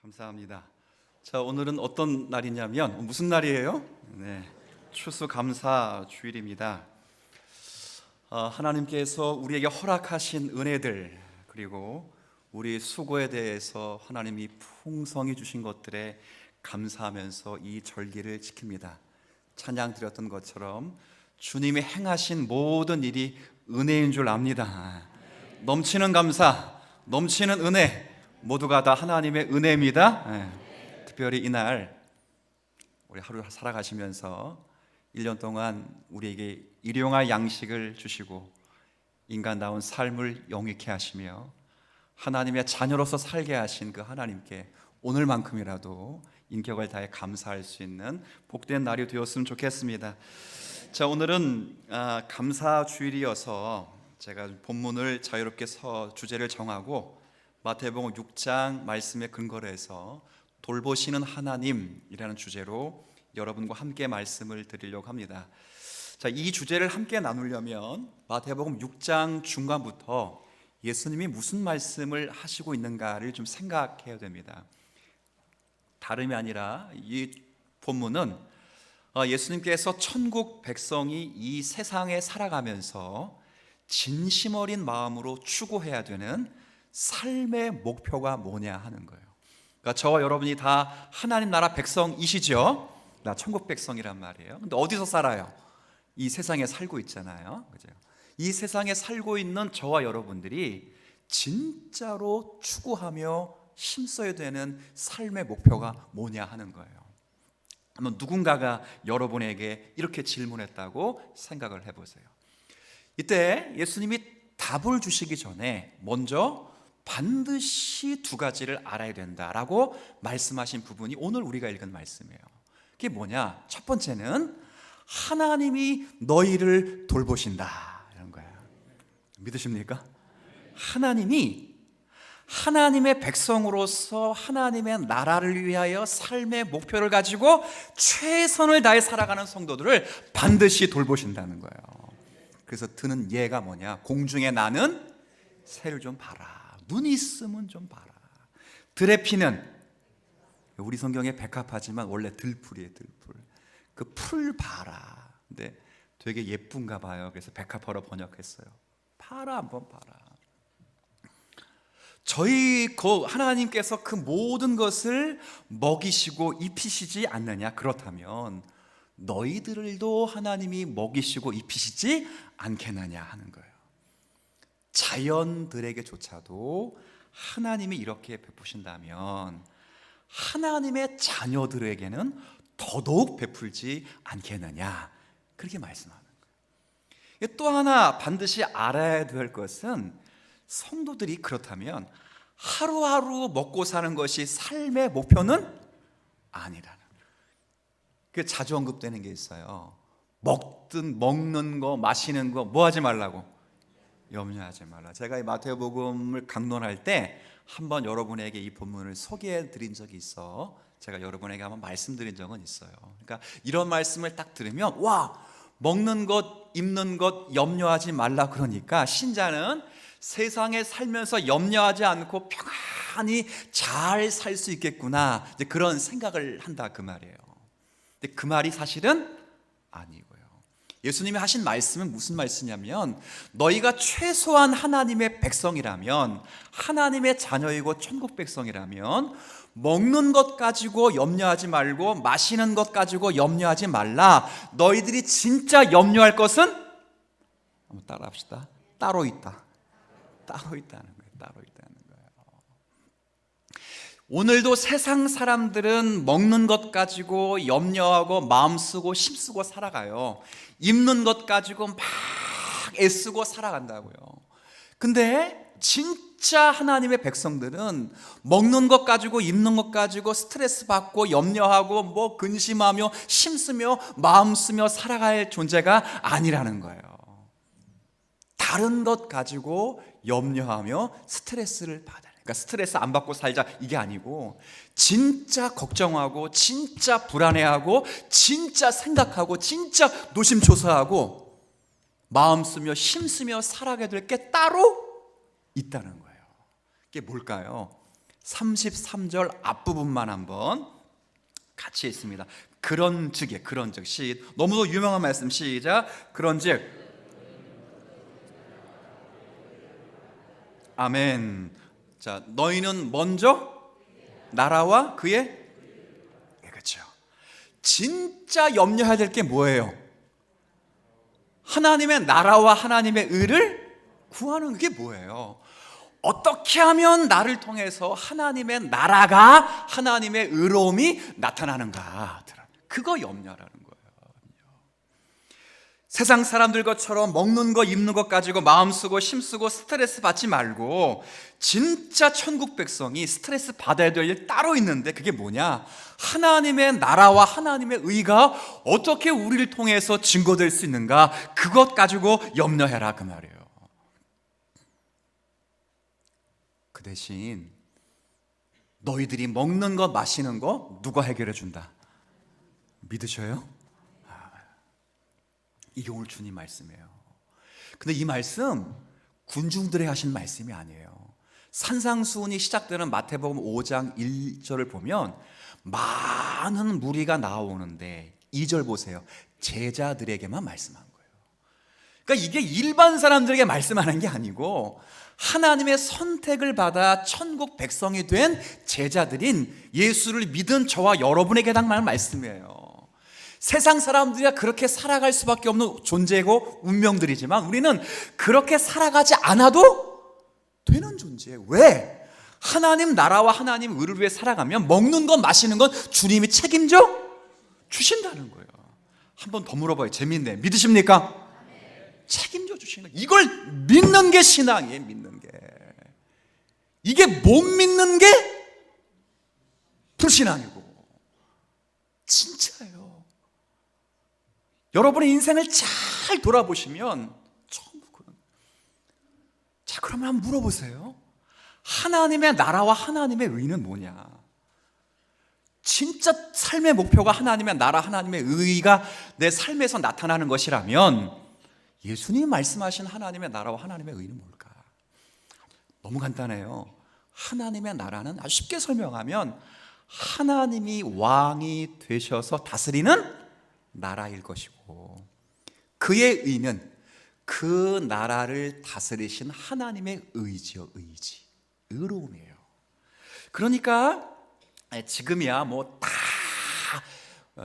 감사합니다. 자, 오늘은 어떤 날이냐면 무슨 날이에요? 추수감사 주일입니다. 하나님께서 우리에게 허락하신 은혜들, 그리고 우리 수고에 대해서 하나님이 풍성히 주신 것들에 감사하면서 이 절기를 지킵니다. 찬양 드렸던 것처럼 주님이 행하신 모든 일이 은혜인 줄 압니다. 넘치는 감사, 넘치는 은혜, 모두가 다 하나님의 은혜입니다. 특별히 이날 우리 하루 살아가시면서 1년 동안 우리에게 일용할 양식을 주시고 인간다운 삶을 영위케 하시며 하나님의 자녀로서 살게 하신 그 하나님께 오늘만큼이라도 인격을 다해 감사할 수 있는 복된 날이 되었으면 좋겠습니다. 자, 오늘은 감사 주일이어서 제가 본문을 자유롭게 주제를 정하고 마태복음 6장 말씀에 근거를 해서 돌보시는 하나님이라는 주제로 여러분과 함께 말씀을 드리려고 합니다. 자, 이 주제를 함께 나누려면 마태복음 6장 중간부터 예수님이 무슨 말씀을 하시고 있는가를 좀 생각해야 됩니다. 다름이 아니라 이 본문은 예수님께서 천국 백성이 이 세상에 살아가면서 진심 어린 마음으로 추구해야 되는 삶의 목표가 뭐냐 하는 거예요. 그러니까 저와 여러분이 다 하나님 나라 백성이시죠? 나 천국 백성이란 말이에요. 근데 어디서 살아요? 이 세상에 살고 있잖아요. 그죠? 이 세상에 살고 있는 저와 여러분들이 진짜로 추구하며 힘써야 되는 삶의 목표가 뭐냐 하는 거예요. 한번 누군가가 여러분에게 이렇게 질문했다고 생각을 해보세요. 이때 예수님이 답을 주시기 전에 먼저 반드시 두 가지를 알아야 된다라고 말씀하신 부분이 오늘 우리가 읽은 말씀이에요. 그게 뭐냐? 첫 번째는 하나님이 너희를 돌보신다, 이런 거예요. 믿으십니까? 하나님이 하나님의 백성으로서 하나님의 나라를 위하여 삶의 목표를 가지고 최선을 다해 살아가는 성도들을 반드시 돌보신다는 거예요. 그래서 드는 예가 뭐냐? 공중에 나는 새를 좀 봐라. 눈이 있으면 좀 봐라. 들의 피는, 우리 성경에 백합하지만 원래 들풀이에요. 들풀. 그 풀 봐라. 근데 되게 예쁜가 봐요. 그래서 백합화로 번역했어요. 봐라, 한번 봐라. 저희 하나님께서 그 모든 것을 먹이시고 입히시지 않느냐? 그렇다면 너희들도 하나님이 먹이시고 입히시지 않겠느냐 하는 거예요. 자연들에게조차도 하나님이 이렇게 베푸신다면 하나님의 자녀들에게는 더더욱 베풀지 않겠느냐, 그렇게 말씀하는 거예요. 또 하나 반드시 알아야 될 것은 성도들이 그렇다면 하루하루 먹고 사는 것이 삶의 목표는 아니라는 거예요. 그 자주 언급되는 게 있어요. 먹는 거, 마시는 거 뭐 하지 말라고? 염려하지 말라. 제가 이 마태복음을 강론할 때 한번 여러분에게 이 본문을 소개해 드린 적이 있어. 제가 여러분에게 한번 말씀드린 적은 있어요. 그러니까 이런 말씀을 딱 들으면 와, 먹는 것, 입는 것 염려하지 말라 그러니까 신자는 세상에 살면서 염려하지 않고 평안히 잘 살 수 있겠구나, 이제 그런 생각을 한다 그 말이에요. 근데 그 말이 사실은 아니고요. 예수님이 하신 말씀은 무슨 말씀이냐면 너희가 최소한 하나님의 백성이라면, 하나님의 자녀이고 천국 백성이라면 먹는 것 가지고 염려하지 말고 마시는 것 가지고 염려하지 말라. 너희들이 진짜 염려할 것은, 한번 따라 합시다. 따로 있다. 따로 있다는 거예요. 따로 있다는 거예요. 오늘도 세상 사람들은 먹는 것 가지고 염려하고 마음 쓰고 힘쓰고 살아가요. 입는 것 가지고 막 애쓰고 살아간다고요. 근데 진짜 하나님의 백성들은 먹는 것 가지고 입는 것 가지고 스트레스 받고 염려하고 뭐 근심하며 힘쓰며 마음 쓰며 살아갈 존재가 아니라는 거예요. 다른 것 가지고 염려하며 스트레스를 받아요. 그러니까 스트레스 안 받고 살자 이게 아니고 진짜 걱정하고 진짜 불안해하고 진짜 생각하고 진짜 노심초사하고 마음 쓰며 힘쓰며 살아가게 될 게 따로 있다는 거예요. 그게 뭘까요? 33절 앞부분만 한번 같이 있습니다. 그런즉에, 그런즉, 너무도 유명한 말씀, 시작. 그런즉, 아멘. 자, 너희는 먼저 나라와 그의, 그렇죠. 진짜 염려해야 될 게 뭐예요? 하나님의 나라와 하나님의 의를 구하는 게 뭐예요? 어떻게 하면 나를 통해서 하나님의 나라가, 하나님의 의로움이 나타나는가, 그거 염려하라는 거예요. 세상 사람들 것처럼 먹는 거 입는 것 가지고 마음 쓰고 힘쓰고 스트레스 받지 말고, 진짜 천국 백성이 스트레스 받아야 될 일 따로 있는데, 그게 뭐냐? 하나님의 나라와 하나님의 의가 어떻게 우리를 통해서 증거될 수 있는가, 그것 가지고 염려해라, 그 말이에요. 그 대신 너희들이 먹는 거 마시는 거 누가 해결해 준다? 믿으셔요? 이게 오늘 주님 말씀이에요. 근데 이 말씀 군중들이 하신 말씀이 아니에요. 산상수훈이 시작되는 마태복음 5장 1절을 보면 많은 무리가 나오는데 2절 보세요. 제자들에게만 말씀한 거예요. 그러니까 이게 일반 사람들에게 말씀하는 게 아니고 하나님의 선택을 받아 천국 백성이 된 제자들인 예수를 믿은 저와 여러분에게 당한 말씀이에요. 세상 사람들이 그렇게 살아갈 수밖에 없는 존재고 운명들이지만 우리는 그렇게 살아가지 않아도 되는 존재예요. 왜? 하나님 나라와 하나님 의를 위해 살아가면 먹는 것 마시는 건 주님이 책임져 주신다는 거예요. 한 번 더 물어봐요. 재밌네. 믿으십니까? 책임져 주시는 거예요. 이걸 믿는 게 신앙이에요. 믿는 게. 이게 못 믿는 게 불신앙이고. 진짜예요. 여러분의 인생을 잘 돌아보시면 전부 그런. 자, 그러면 한번 물어보세요. 하나님의 나라와 하나님의 의는 뭐냐? 진짜 삶의 목표가 하나님의 나라, 하나님의 의가 내 삶에서 나타나는 것이라면 예수님이 말씀하신 하나님의 나라와 하나님의 의는 뭘까? 너무 간단해요. 하나님의 나라는 아주 쉽게 설명하면 하나님이 왕이 되셔서 다스리는 나라일 것이고, 그의 의는 그 나라를 다스리신 하나님의 의지요. 의지, 의로움이에요. 그러니까 지금이야 뭐 다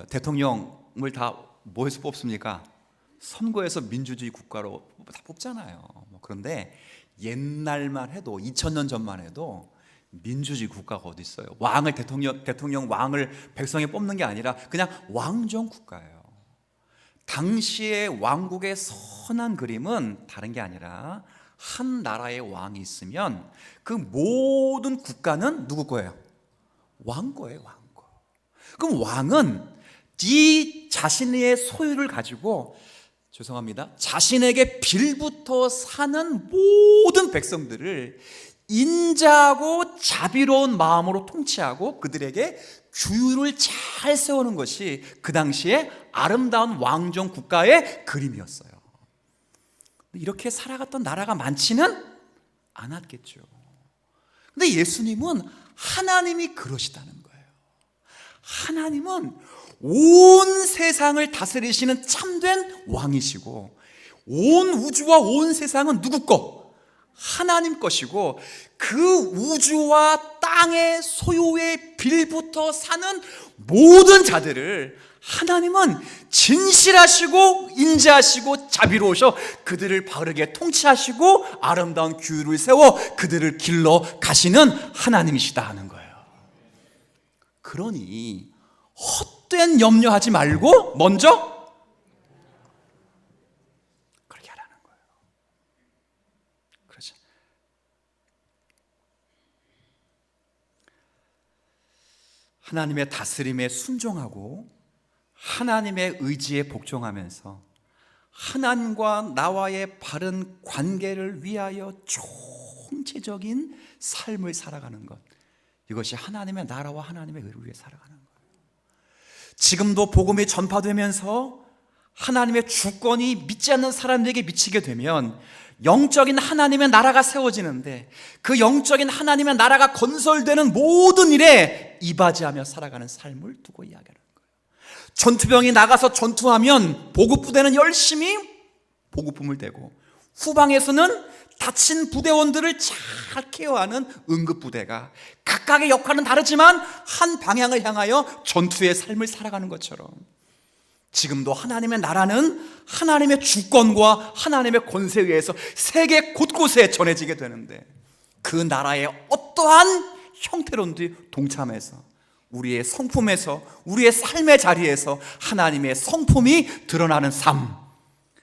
대통령을 다 뭐해서 뽑습니까? 선거에서 민주주의 국가로 다 뽑잖아요. 그런데 옛날만 해도 2000년 전만 해도 민주주의 국가가 어디 있어요? 왕을 대통령 왕을 백성이 뽑는 게 아니라 그냥 왕정 국가예요. 당시의 왕국의 선한 그림은 다른 게 아니라 한 나라의 왕이 있으면 그 모든 국가는 누구 거예요? 왕 거예요, 왕 거. 그럼 왕은 이 자신의 소유를 가지고, 죄송합니다, 자신에게 빌부터 사는 모든 백성들을 인자하고 자비로운 마음으로 통치하고 그들에게 규율을 잘 세우는 것이 그 당시에 아름다운 왕정 국가의 그림이었어요. 이렇게 살아갔던 나라가 많지는 않았겠죠. 근데 예수님은 하나님이 그러시다는 거예요. 하나님은 온 세상을 다스리시는 참된 왕이시고, 온 우주와 온 세상은 누구 거? 하나님 것이고, 그 우주와 땅의 소유의 빌부터 사는 모든 자들을 하나님은 진실하시고 인자하시고 자비로우셔 그들을 바르게 통치하시고 아름다운 규율을 세워 그들을 길러 가시는 하나님이시다 하는 거예요. 그러니 헛된 염려하지 말고 먼저 그렇게 하라는 거예요. 그렇죠. 하나님의 다스림에 순종하고 하나님의 의지에 복종하면서 하나님과 나와의 바른 관계를 위하여 총체적인 삶을 살아가는 것, 이것이 하나님의 나라와 하나님의 의를 위해 살아가는 거예요. 지금도 복음이 전파되면서 하나님의 주권이 믿지 않는 사람들에게 미치게 되면 영적인 하나님의 나라가 세워지는데, 그 영적인 하나님의 나라가 건설되는 모든 일에 이바지하며 살아가는 삶을 두고 이야기하는 거예요. 전투병이 나가서 전투하면 보급부대는 열심히 보급품을 대고, 후방에서는 다친 부대원들을 잘 케어하는 응급부대가 각각의 역할은 다르지만 한 방향을 향하여 전투의 삶을 살아가는 것처럼, 지금도 하나님의 나라는 하나님의 주권과 하나님의 권세에 의해서 세계 곳곳에 전해지게 되는데, 그 나라의 어떠한 형태론도 동참해서 우리의 성품에서, 우리의 삶의 자리에서 하나님의 성품이 드러나는 삶,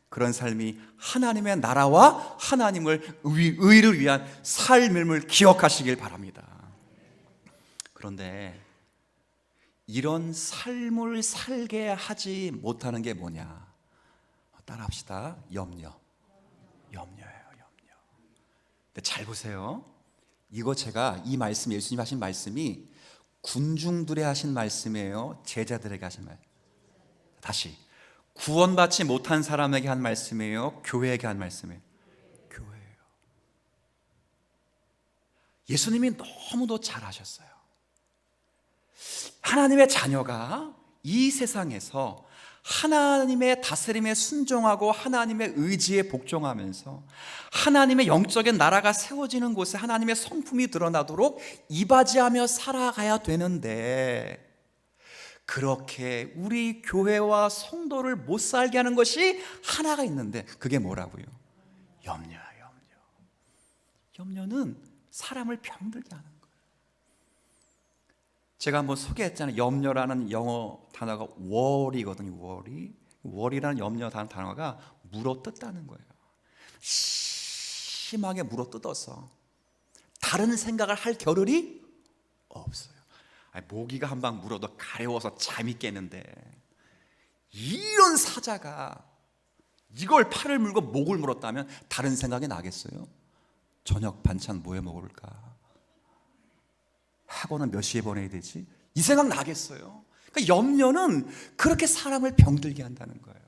그런 삶이 하나님의 나라와 하나님을 의를 위한 삶임을 기억하시길 바랍니다. 그런데 이런 삶을 살게 하지 못하는 게 뭐냐? 따라합시다. 염려예요. 근데 잘 보세요. 이거 제가 이 말씀, 예수님 하신 말씀이 군중들에 하신 말씀이에요, 제자들에게 하신 말? 다시, 구원받지 못한 사람에게 한 말씀이에요, 교회에게 한 말씀이에요? 교회예요. 예수님이 너무도 잘하셨어요. 하나님의 자녀가 이 세상에서 하나님의 다스림에 순종하고 하나님의 의지에 복종하면서 하나님의 영적인 나라가 세워지는 곳에 하나님의 성품이 드러나도록 이바지하며 살아가야 되는데, 그렇게 우리 교회와 성도를 못 살게 하는 것이 하나가 있는데, 그게 뭐라고요? 염려야. 염려는 사람을 병들게 하는 거예요. 제가 한번 소개했잖아요. 염려라는 영어 단어가 worry거든요. worry라는 염려 단어가 물어뜯다는 거예요. 심하게 물어뜯어서 다른 생각을 할 겨를이 없어요. 모기가 한 방 물어도 가려워서 잠이 깨는데, 이런 사자가 이걸 팔을 물고 목을 물었다면 다른 생각이 나겠어요? 저녁 반찬 뭐 해 먹을까? 학원은 몇 시에 보내야 되지? 이 생각 나겠어요? 그러니까 염려는 그렇게 사람을 병들게 한다는 거예요.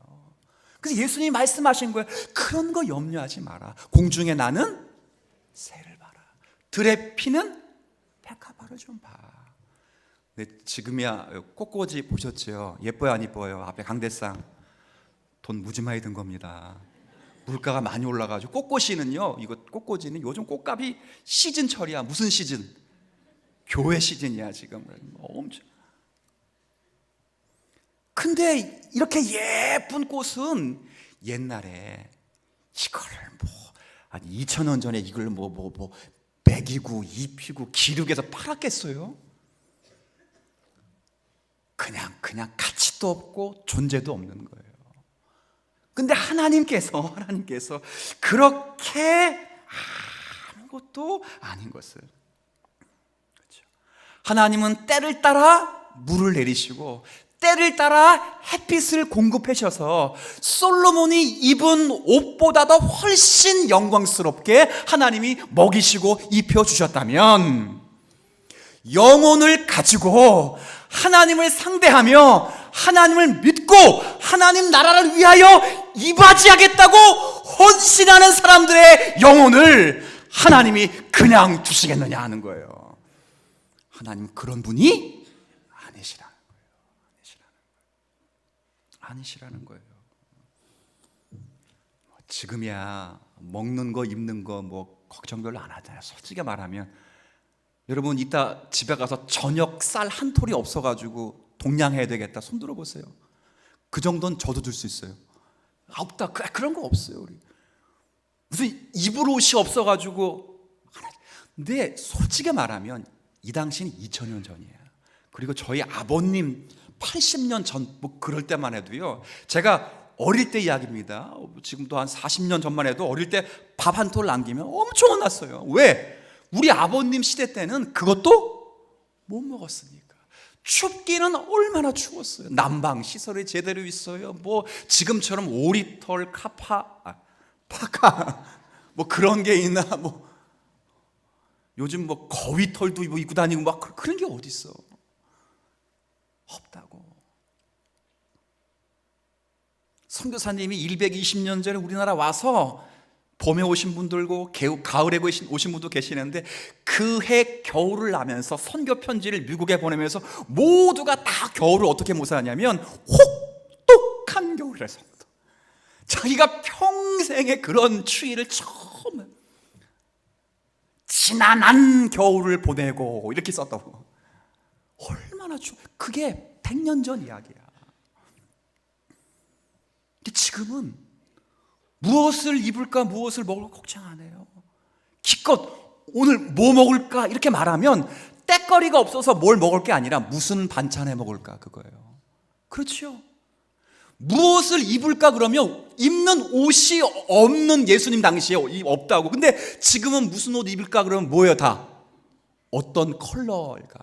그래서 예수님이 말씀하신 거예요. 그런 거 염려하지 마라. 공중에 나는 새를 봐라. 들에 피는 백합화를 좀 봐. 근데 지금이야 꽃꽂이 보셨죠? 예뻐요, 안 예뻐요? 앞에 강대상 돈 무지 많이 든 겁니다. 물가가 많이 올라가지고 꽃꽂이는요, 이거 꽃꽂이는 요즘 꽃값이 시즌철이야. 무슨 시즌? 교회 시즌이야 지금. 엄청. 근데 이렇게 예쁜 꽃은 옛날에 이걸 한 2000년 전에 이걸 먹이고 입히고 기르게해서 팔았겠어요? 그냥 가치도 없고 존재도 없는 거예요. 근데 하나님께서 그렇게 아무것도 아닌 것을, 하나님은 때를 따라 물을 내리시고 때를 따라 햇빛을 공급하셔서 솔로몬이 입은 옷보다도 훨씬 영광스럽게 하나님이 먹이시고 입혀주셨다면, 영혼을 가지고 하나님을 상대하며 하나님을 믿고 하나님 나라를 위하여 이바지하겠다고 헌신하는 사람들의 영혼을 하나님이 그냥 두시겠느냐 하는 거예요. 하나님 그런 분이 아니시라는 거예요. 지금이야 먹는 거 입는 거 걱정 별로 안 하잖아요. 솔직히 말하면 여러분, 이따 집에 가서 저녁 쌀 한 톨이 없어가지고 동냥해야 되겠다, 손 들어보세요. 그 정도는 저도 들 수 있어요. 없다, 그런 거 없어요. 우리 무슨 입을 옷이 없어가지고. 근데 솔직히 말하면 이 당시는 2000년 전이에요. 그리고 저희 아버님 80년 전 그럴 때만 해도요, 제가 어릴 때 이야기입니다. 지금도 한 40년 전만 해도 어릴 때 밥 한 톨 남기면 엄청 혼났어요. 왜? 우리 아버님 시대 때는 그것도 못 먹었으니까. 춥기는 얼마나 추웠어요. 난방 시설이 제대로 있어요. 지금처럼 오리털, 파카 그런 게 있나? 요즘 거위털도 입고 다니고 그런 게 어디 있어? 없다고. 선교사님이 120년 전에 우리나라 와서 봄에 오신 분들고 가을에 오신 분도 계시는데 그 해 겨울을 나면서 선교 편지를 미국에 보내면서 모두가 다 겨울을 어떻게 묘사하냐면 혹독한 겨울이라서 자기가 평생에 그런 추위를 처음 지난한 겨울을 보내고 이렇게 썼다고. 얼마나 그게 100년 전 이야기야. 근데 지금은 무엇을 입을까 무엇을 먹을까 걱정 안 해요. 기껏 오늘 뭐 먹을까 이렇게 말하면 때거리가 없어서 뭘 먹을 게 아니라 무슨 반찬 해 먹을까 그거예요. 그렇죠? 무엇을 입을까 그러면 입는 옷이 없는 예수님 당시에 없다고. 근데 지금은 무슨 옷 입을까 그러면 뭐예요? 다 어떤 컬러일까?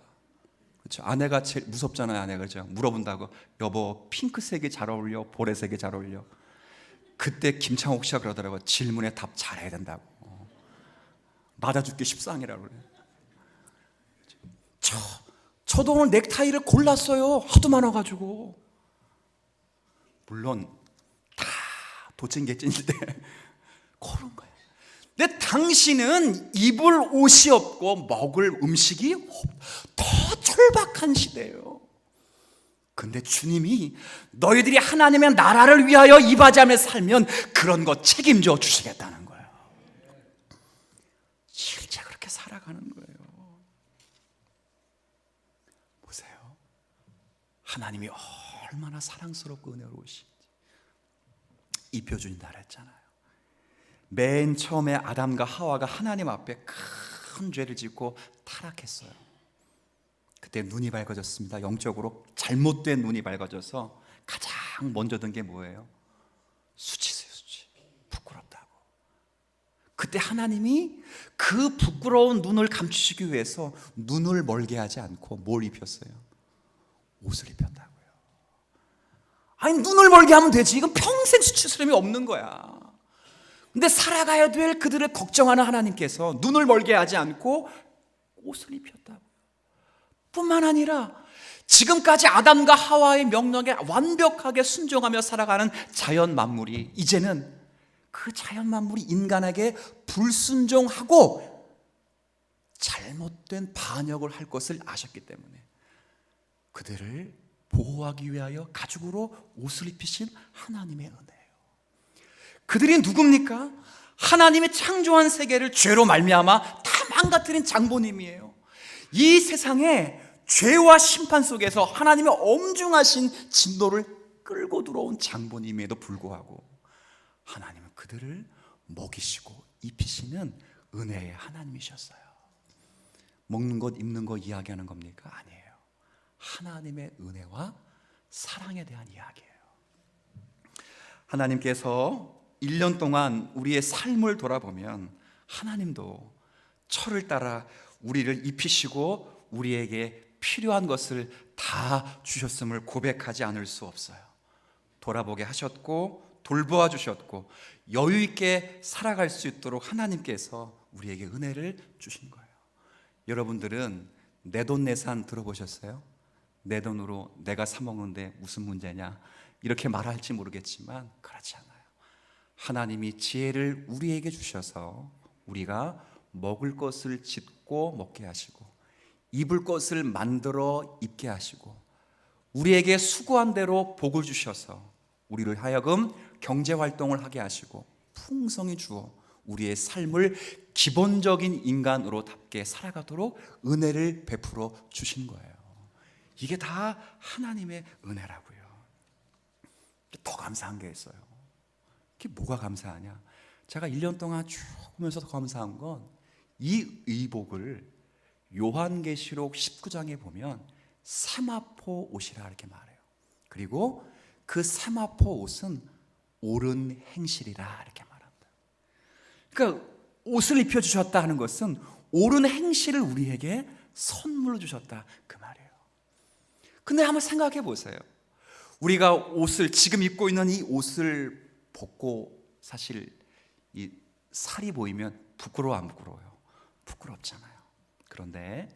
그렇죠? 아내가 제일 무섭잖아요. 아내가 그렇죠? 물어본다고. 여보 핑크색이 잘 어울려? 보라색이 잘 어울려? 그때 김창옥 씨가 그러더라고요. 질문에 답 잘해야 된다고. 맞아 죽기 십상이라고 그래요. 저도 오늘 넥타이를 골랐어요. 하도 많아가지고. 물론 다 도찐개찐인데 그런 거예요. 근데 당신은 입을 옷이 없고 먹을 음식이 더 절박한 시대예요. 근데 주님이 너희들이 하나님의 나라를 위하여 이바지하며 살면 그런 거 책임져 주시겠다는 거예요. 실제 그렇게 살아가는 거예요. 보세요. 하나님이 얼마나 사랑스럽고 은혜로우신지 입혀주신다 그랬잖아요. 맨 처음에 아담과 하와가 하나님 앞에 큰 죄를 짓고 타락했어요. 그때 눈이 밝아졌습니다. 영적으로 잘못된 눈이 밝아져서 가장 먼저 든 게 뭐예요? 수치세요. 수치. 부끄럽다고. 그때 하나님이 그 부끄러운 눈을 감추시기 위해서 눈을 멀게 하지 않고 뭘 입혔어요? 옷을 입혔다고요. 아니 눈을 멀게 하면 되지. 이건 평생 수치스러움이 없는 거야. 근데 살아가야 될 그들을 걱정하는 하나님께서 눈을 멀게 하지 않고 옷을 입혔다고. 뿐만 아니라 지금까지 아담과 하와의 명령에 완벽하게 순종하며 살아가는 자연 만물이 이제는 그 자연 만물이 인간에게 불순종하고 잘못된 반역을 할 것을 아셨기 때문에 그들을 보호하기 위하여 가죽으로 옷을 입히신 하나님의 은혜예요. 그들이 누굽니까? 하나님이 창조한 세계를 죄로 말미암아 다 망가뜨린 장본님이에요. 이 세상에 죄와 심판 속에서 하나님의 엄중하신 진노를 끌고 들어온 장본님에도 불구하고 하나님은 그들을 먹이시고 입히시는 은혜의 하나님이셨어요. 먹는 것 입는 것 이야기하는 겁니까? 아니에요. 하나님의 은혜와 사랑에 대한 이야기예요. 하나님께서 1년 동안 우리의 삶을 돌아보면 하나님도 철을 따라 우리를 입히시고 우리에게 필요한 것을 다 주셨음을 고백하지 않을 수 없어요. 돌아보게 하셨고 돌보아 주셨고 여유 있게 살아갈 수 있도록 하나님께서 우리에게 은혜를 주신 거예요. 여러분들은 내돈내산 들어보셨어요? 내 돈으로 내가 사 먹는데 무슨 문제냐 이렇게 말할지 모르겠지만 그렇지 않아요. 하나님이 지혜를 우리에게 주셔서 우리가 먹을 것을 짓고 먹게 하시고 입을 것을 만들어 입게 하시고 우리에게 수고한 대로 복을 주셔서 우리를 하여금 경제활동을 하게 하시고 풍성히 주어 우리의 삶을 기본적인 인간으로답게 살아가도록 은혜를 베풀어 주신 거예요. 이게 다 하나님의 은혜라고요. 더 감사한 게 있어요. 그게 뭐가 감사하냐? 제가 1년 동안 쭉 보면서 더 감사한 건 이 의복을 요한계시록 19장에 보면 세마포 옷이라 이렇게 말해요. 그리고 그 세마포 옷은 옳은 행실이라 이렇게 말합니다. 그러니까 옷을 입혀주셨다 하는 것은 옳은 행실을 우리에게 선물로 주셨다 그 말이에요. 근데 한번 생각해 보세요. 우리가 옷을 지금 입고 있는 이 옷을 벗고 사실 이 살이 보이면 부끄러워 안 부끄러워요? 부끄럽잖아요. 그런데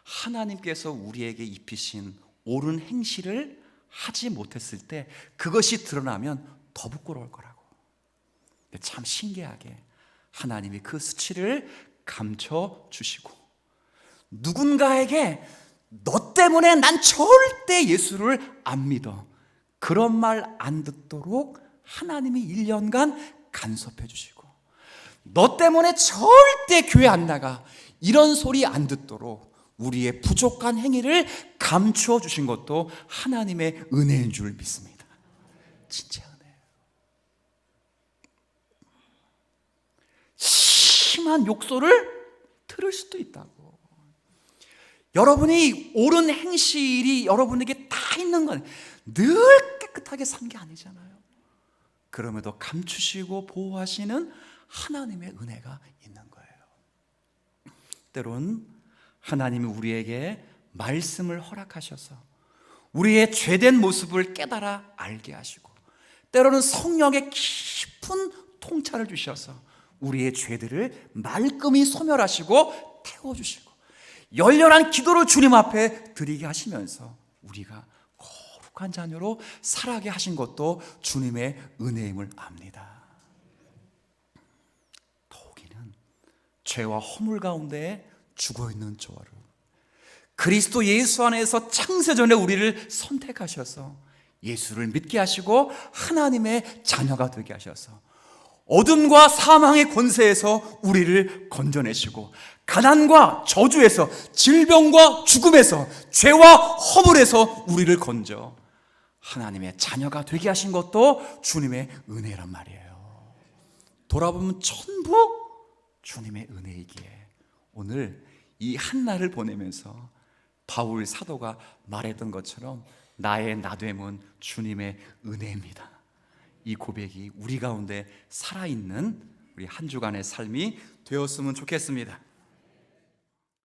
하나님께서 우리에게 입히신 옳은 행실을 하지 못했을 때 그것이 드러나면 더 부끄러울 거라고. 근데 참 신기하게 하나님이 그 수치를 감춰주시고, 누군가에게 너 때문에 난 절대 예수를 안 믿어, 그런 말 안 듣도록 하나님이 1년간 간섭해 주시고, 너 때문에 절대 교회 안 나가, 이런 소리 안 듣도록 우리의 부족한 행위를 감추어 주신 것도 하나님의 은혜인 줄 믿습니다. 진짜 은혜예요. 심한 욕설을 들을 수도 있다고. 여러분이 옳은 행실이 여러분에게 다 있는 건 늘 깨끗하게 산 게 아니잖아요. 그럼에도 감추시고 보호하시는 하나님의 은혜가 있는 거예요. 때론 하나님이 우리에게 말씀을 허락하셔서 우리의 죄된 모습을 깨달아 알게 하시고, 때로는 성령의 깊은 통찰을 주셔서 우리의 죄들을 말끔히 소멸하시고 태워주시고, 열렬한 기도를 주님 앞에 드리게 하시면서 우리가 거룩한 자녀로 살아가게 하신 것도 주님의 은혜임을 압니다. 더욱이는 죄와 허물 가운데 죽어있는 저를 그리스도 예수 안에서 창세전에 우리를 선택하셔서 예수를 믿게 하시고 하나님의 자녀가 되게 하셔서 어둠과 사망의 권세에서 우리를 건져내시고, 가난과 저주에서, 질병과 죽음에서, 죄와 허물에서 우리를 건져 하나님의 자녀가 되게 하신 것도 주님의 은혜란 말이에요. 돌아보면 전부 주님의 은혜이기에 오늘 이 한날을 보내면서 바울 사도가 말했던 것처럼 나의 나됨은 주님의 은혜입니다. 이 고백이 우리 가운데 살아있는 우리 한 주간의 삶이 되었으면 좋겠습니다.